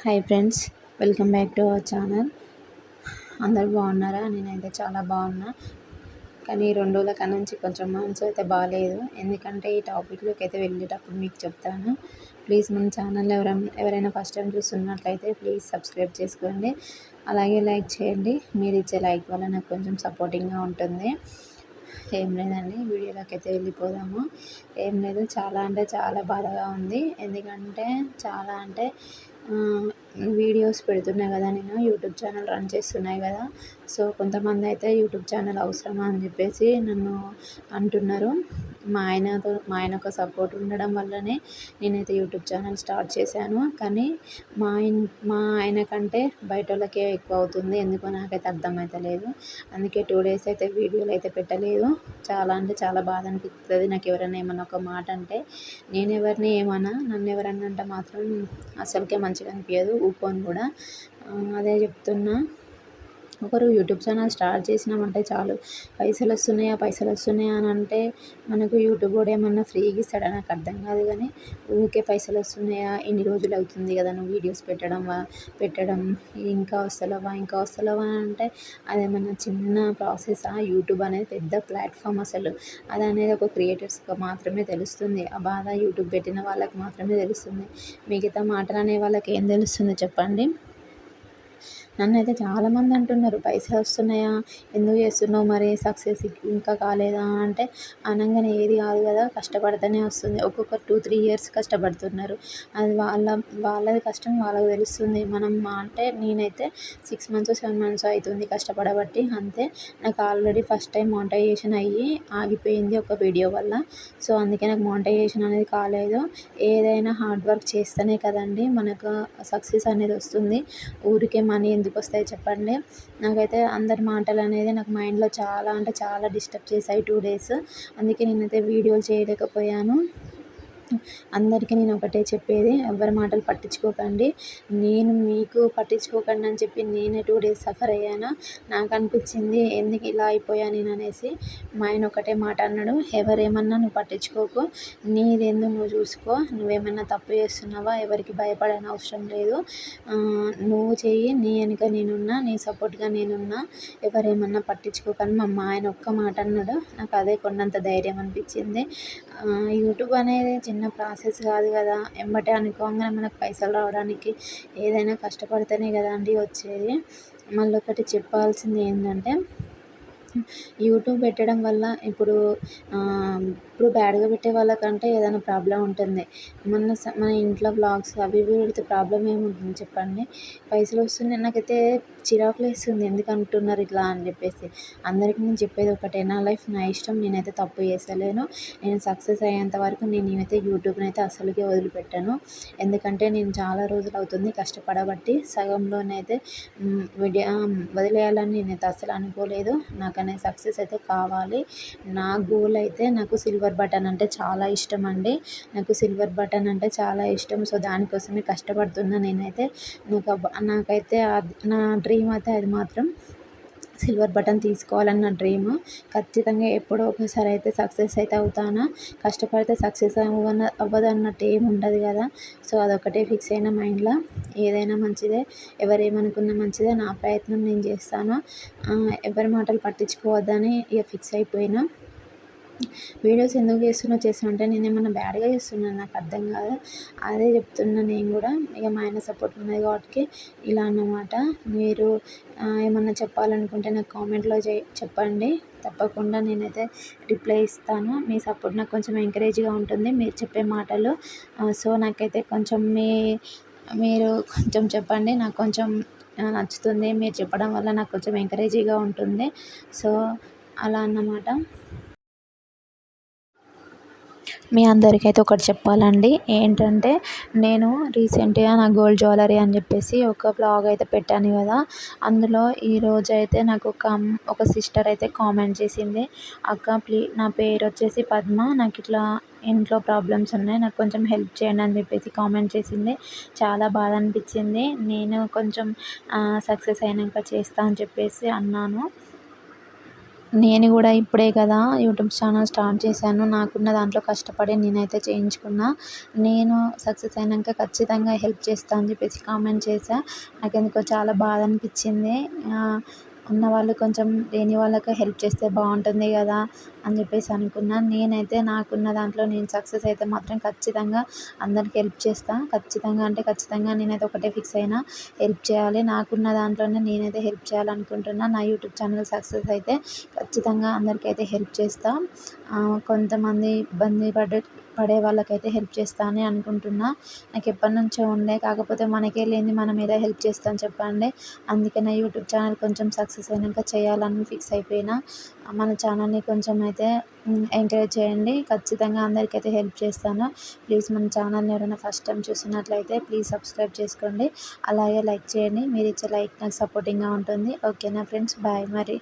Hi friends, welcome back to our channel. అందరూ బాగున్నారా? నేనైతే చాలా బాగున్నా. కానీ ఈ 2 రోజుల కాడ్నుంచి కొంచెం మనసు అయితే బాలేదు. ఎందుకంటే ఈ టాపిక్‌లోకి అయితే వెళ్ళేటప్పుడు మీకు చెప్తాను. ప్లీజ్ మన ఛానల్ ఎవరైనా ఫస్ట్ టైం చూస్తున్నట్లయితే ప్లీజ్ సబ్స్క్రైబ్ చేసుకోండి. అలాగే లైక్ చేయండి. మీరు ఇచ్చే లైక్ వల్ల నాకు కొంచెం సపోర్టింగ్‌గా ఉంటుంది. ఏం లేదండి, వీడియోలోకి అయితే వెళ్ళిపోదాము. ఏం లేదు, చాలా అంటే చాలా బాధగా ఉంది. ఎందుకంటే చాలా అంటే వీడియోస్ పెడుతున్నా కదా, నేను యూట్యూబ్ ఛానల్ రన్ చేస్తున్నాయి కదా. సో కొంతమంది అయితే యూట్యూబ్ ఛానల్ అవసరమా అని చెప్పేసి నన్ను అంటున్నారు. మా ఆయనకు సపోర్ట్ ఉండడం వల్లనే నేనైతే యూట్యూబ్ ఛానల్ స్టార్ట్ చేశాను. కానీ మా ఆయన కంటే బయట వాళ్ళకే ఎక్కువ అవుతుంది. ఎందుకో నాకైతే అర్థమైతలేదు. అందుకే 2 డేస్ అయితే వీడియోలు అయితే పెట్టలేదు. చాలా అంటే చాలా బాధ అనిపిస్తుంది. నాకు ఎవరైనా ఏమన్నా ఒక మాట అంటే నేను ఎవరిని ఏమన్నా, నన్ను ఎవరన్నా అంటే మాత్రం అసలుకే మంచిగా అనిపించదు, ఊరుకోను కూడా. అదే చెప్తున్నా. ఒకరు యూట్యూబ్ ఛానల్ స్టార్ట్ చేసినామంటే చాలు, పైసలు వస్తున్నాయా అని అంటే మనకు యూట్యూబ్ వాడు ఏమన్నా ఫ్రీగా ఇస్తాడా? నాకు అర్థం కాదు. కానీ ఊరికే పైసలు వస్తున్నాయా, ఎన్ని రోజులు అవుతుంది కదా నువ్వు వీడియోస్ పెట్టడం, ఇంకా వస్తలేవా అని అంటే అదేమన్నా చిన్న ప్రాసెసా? యూట్యూబ్ అనేది పెద్ద ప్లాట్ఫామ్. అసలు అది అనేది ఒక క్రియేటర్స్కి మాత్రమే తెలుస్తుంది. ఆ బాధ యూట్యూబ్ పెట్టిన వాళ్ళకి మాత్రమే తెలుస్తుంది. మిగతా మాటలు అనే వాళ్ళకి ఏం తెలుస్తుంది చెప్పండి? నన్నైతే చాలామంది అంటున్నారు, పైసలు వస్తున్నాయా, ఎందుకు చేస్తున్నావు మరి, సక్సెస్ ఇంకా కాలేదా అంటే అనంగానే ఏది కాదు కదా, కష్టపడితేనే వస్తుంది. ఒక్కొక్కరు 2-3 ఇయర్స్ కష్టపడుతున్నారు. అది వాళ్ళది కష్టం వాళ్ళకి తెలుస్తుంది. మనం అంటే నేనైతే 6 మంత్స్ 7 మంత్స్ అవుతుంది కష్టపడబట్టి, అంతే. నాకు ఆల్రెడీ ఫస్ట్ టైం మానిటైజేషన్ అయ్యి ఆగిపోయింది ఒక వీడియో వల్ల. సో అందుకే నాకు మానిటైజేషన్ అనేది కాలేదు. ఏదైనా హార్డ్ వర్క్ చేస్తేనే కదండి మనకు సక్సెస్ అనేది వస్తుంది. ఊరికే మనీ ఎందుకు వస్తాయి చెప్పండి? నాకైతే అందరి మాటలు అనేది నాకు మైండ్లో చాలా అంటే చాలా డిస్టర్బ్ చేశాయి 2 డేస్. అందుకే నేనైతే వీడియోలు చేయలేకపోయాను. అందరికీ నేను ఒకటే చెప్పేది, ఎవరి మాటలు పట్టించుకోకండి. నేను మీకు పట్టించుకోకండి అని చెప్పి నేనే 2 డేస్ సఫర్ అయ్యాను. నాకు అనిపించింది ఎందుకు ఇలా అయిపోయా నేను అనేసి. మా ఆయన ఒకటే మాట అన్నాడు, ఎవరేమన్నా నువ్వు పట్టించుకోకు, నీదేందో నువ్వు చూసుకో, నువ్వేమన్నా తప్పు చేస్తున్నావా, ఎవరికి భయపడని అవసరం లేదు, నువ్వు చెయ్యి, నీ వెనుక నేనున్నా, నీ సపోర్ట్గా నేనున్నా, ఎవరేమన్నా పట్టించుకోకని మా ఆయన ఒక్క మాట అన్నాడు. నాకు అదే కొన్నంత ధైర్యం అనిపించింది. యూట్యూబ్ అనేది చిన్న ప్రాసెస్ కాదు కదా. ఎమ్మటే అనుకోగానే మనకు పైసలు రావడానికి ఏదైనా కష్టపడితేనే కదా అండి వచ్చేది. మళ్ళీ ఒకటి చెప్పాల్సింది ఏంటంటే, యూట్యూబ్ పెట్టడం వల్ల ఇప్పుడు బ్యాడ్గా పెట్టే వాళ్ళకంటే ఏదైనా ప్రాబ్లం ఉంటుంది. మన ఇంట్లో వ్లాగ్స్ అవి ఇవి పెడితే ప్రాబ్లం ఏముంటుంది చెప్పండి? పైసలు వస్తున్నాయి. నాకైతే చిరాకు లేస్తుంది, ఎందుకు అంటున్నారు ఇట్లా అని చెప్పేసి. అందరికీ నేను చెప్పేది ఒకటే, నా లైఫ్ నా ఇష్టం, నేనైతే తప్పు చేస్తలేను. నేను సక్సెస్ అయ్యేంత వరకు నేనైతే యూట్యూబ్ని అయితే అసలుకే వదిలిపెట్టాను. ఎందుకంటే నేను చాలా రోజులు అవుతుంది కష్టపడబట్టి. సగంలోనే అయితే వదిలేయాలని నేనైతే అస్సలు అనుకోలేదు. నాకనేది సక్సెస్ అయితే కావాలి. నా గోల్ అయితే నాకు సిల్వర్ బటన్ అంటే చాలా ఇష్టం అండి. నాకు సిల్వర్ బటన్ అంటే చాలా ఇష్టం. సో దానికోసమే కష్టపడుతున్నా నేనైతే. నాకైతే నా డ్రీమ్ అయితే అది మాత్రం సిల్వర్ బటన్ తీసుకోవాలని నా డ్రీమ్. ఖచ్చితంగా ఎప్పుడో ఒకసారి అయితే సక్సెస్ అయితే అవుతాను. కష్టపడితే సక్సెస్ అవ్వదన్నట్టు ఏమి ఉండదు కదా. సో అదొకటే ఫిక్స్ అయిన మైండ్లో. ఏదైనా మంచిదే, ఎవరేమనుకున్నా మంచిదే, నా ప్రయత్నం నేను చేస్తాను. ఎవరి మాటలు పట్టించుకోవద్దని ఇక ఫిక్స్ అయిపోయినా. వీడియోస్ ఎందుకు చేస్తున్నా అంటే నేనేమన్నా బ్యాడ్గా చేస్తున్నాను నాకు అర్థం కాదు. అదే చెప్తున్నా నేను కూడా. ఇక మా ఆయన సపోర్ట్ ఉన్నది కాబట్టి ఇలా అన్నమాట. మీరు ఏమన్నా చెప్పాలనుకుంటే నాకు కామెంట్లో చెప్పండి. తప్పకుండా నేనైతే రిప్లై ఇస్తాను. మీ సపోర్ట్ నాకు కొంచెం ఎంకరేజ్గా ఉంటుంది, మీరు చెప్పే మాటలు. సో నాకైతే కొంచెం మీరు కొంచెం చెప్పండి, నాకు కొంచెం నచ్చుతుంది. మీరు చెప్పడం వల్ల నాకు కొంచెం ఎంకరేజింగ్గా ఉంటుంది. సో అలా అన్నమాట. మీ అందరికైతే ఒకటి చెప్పాలండి, ఏంటంటే నేను రీసెంట్గా నా గోల్డ్ జ్యువెలరీ అని చెప్పేసి ఒక వ్లాగ్ అయితే పెట్టాను కదా. అందులో ఈరోజు అయితే నాకు ఒక సిస్టర్ అయితే కామెంట్ చేసింది, అక్క నా పేరు వచ్చేసి పద్మ, నాకు ఇట్లా ఇంట్లో ప్రాబ్లమ్స్ ఉన్నాయి, నాకు కొంచెం హెల్ప్ చేయండి అని చెప్పేసి కామెంట్ చేసింది. చాలా బాధ అనిపించింది. నేను కొంచెం సక్సెస్ అయినాక చేస్తా అని చెప్పేసి అన్నాను. నేను కూడా ఇప్పుడే కదా యూట్యూబ్ ఛానల్ స్టార్ట్ చేశాను. నాకున్న దాంట్లో కష్టపడి నేనైతే చేయించుకున్నా. నేను సక్సెస్ అయినాక ఖచ్చితంగా హెల్ప్ చేస్తా అని చెప్పేసి కామెంట్ చేశా. నాకెందుకో చాలా బాధ అనిపించింది. ఉన్నవాళ్ళు కొంచెం లేని వాళ్ళకి హెల్ప్ చేస్తే బాగుంటుంది కదా అని చెప్పేసి అనుకున్నాను. నేనైతే నాకున్న దాంట్లో నేను సక్సెస్ అయితే మాత్రం ఖచ్చితంగా అందరికి హెల్ప్ చేస్తా. ఖచ్చితంగా అంటే ఖచ్చితంగా నేనైతే ఒకటే ఫిక్స్ అయినా, హెల్ప్ చేయాలి. నాకున్న దాంట్లోనే నేనైతే హెల్ప్ చేయాలనుకుంటున్నా. నా యూట్యూబ్ ఛానల్ సక్సెస్ అయితే ఖచ్చితంగా అందరికైతే హెల్ప్ చేస్తా. కొంతమంది ఇబ్బంది పడే వాళ్ళకైతే హెల్ప్ చేస్తా అని అనుకుంటున్నా. నాకు ఎప్పటినుంచో ఉండే, కాకపోతే మనకే లేనిది మనం ఎలా హెల్ప్ చేస్తాం చెప్పండి. అందుకే నా యూట్యూబ్ ఛానల్ కొంచెం సక్సెస్ అయినాక చేయాలని ఫిక్స్ అయిపోయినా. మన ఛానల్ని కొంచెం అయితే ఎంకరేజ్ చేయండి. ఖచ్చితంగా అందరికైతే హెల్ప్ చేస్తాను. ప్లీజ్ మన ఛానల్ని ఎవరైనా ఫస్ట్ టైం చూస్తున్నట్లయితే ప్లీజ్ సబ్స్క్రైబ్ చేసుకోండి. అలాగే లైక్ చేయండి. మీరు ఇచ్చే లైక్ నాకు సపోర్టింగ్గా ఉంటుంది. ఓకేనా ఫ్రెండ్స్, బాయ్ మరి.